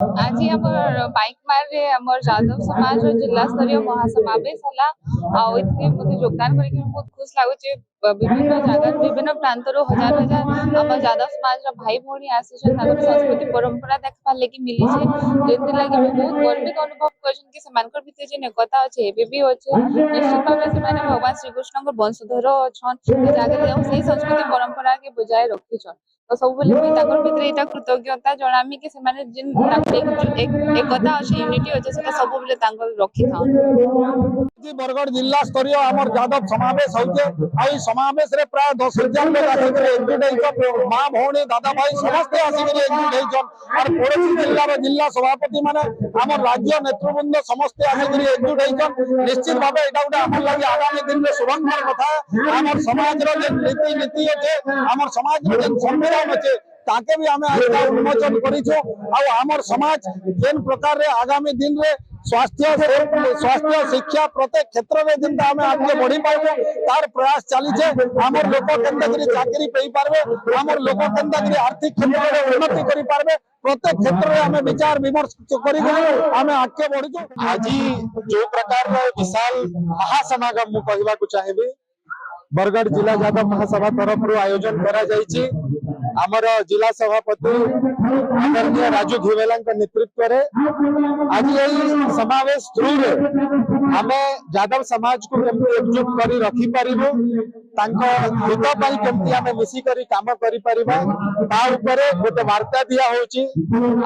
आज बाइक मारे जादव समाज जिला स्तरीय महासमावेश है मुझे योगदान करके बहुत खुश लगुच। विभिन्न जगह विभिन्न प्रांत हजार हजार आम जादव समाज भाई भाई आसी संस्कृति परंपरा देखा लगी मिली जिन लगी बहुत गर्वित अनुभव कर एकता अच्छे भी अच्छे निश्चित भाव से भगवान श्रीकृष्ण वंशधर अच्छा से संस्कृति परंपरा के बजाय रखीछन तो सब भीतर यहाँ कृतज्ञता जनामी कि एकता अच्छे यूनिटी अच्छे सब रखी था। बरगढ़ जिला स्तरीय आमर जादव समावेश होचे समावेश रे प्राय 10,000 लोग आसिक एक्जिट माँ भौणी दादा भाई समस्ते आसिक एक्जिट और पड़ोसी जिला जिला सभापति माने आमर राज्य नेतृवृंद समस्ते आसिक एक्जिट निश्चित भाव यहाँ गोटे आम लगे आगामी दिन में शुभंकर कथा आमर समाज रीति नीति अच्छे आमर समाज संविधान अच्छे ताके भी आम आज उन्मोचन कर समाज जेन प्रकार आगामी दिन में स्वास्थ्य शिक्षा प्रत्येक क्षेत्र में जिनका आम आगे बढ़ी पाइबो तार प्रयास चली आमर लोक केंद्र चाकरी पाई पारबे आमर लोक केंद्र आर्थिक क्षेत्र में उन्नति करि पारबे प्रत्येक क्षेत्र में आम विचार विमर्श करी आम आगे बढ़ी। आज जो प्रकार विशाल महासमागम मु कहवा चाहिए बरगढ़ जिला जादव महासभा तरफ आयोजन करा जायछि आमर जिला सभापति आदरणीय राजू घिवेला नेतृत्व रे आज यही समावेश थ्रू रे आमे जादव समाज को केमती एकजुट करी रखी परिबो तांको हित पई केमती आमे मिसी करी काम करी परिबा ता ऊपर गोटे वार्ता दिया होची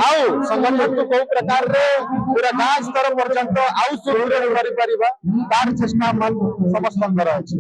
आउ संगठन को को प्रकार रे पूरा गांव स्तर पर्यंत आउ सुदृढ़ करी परिबा तार चेष्टा मन समस्त अछि।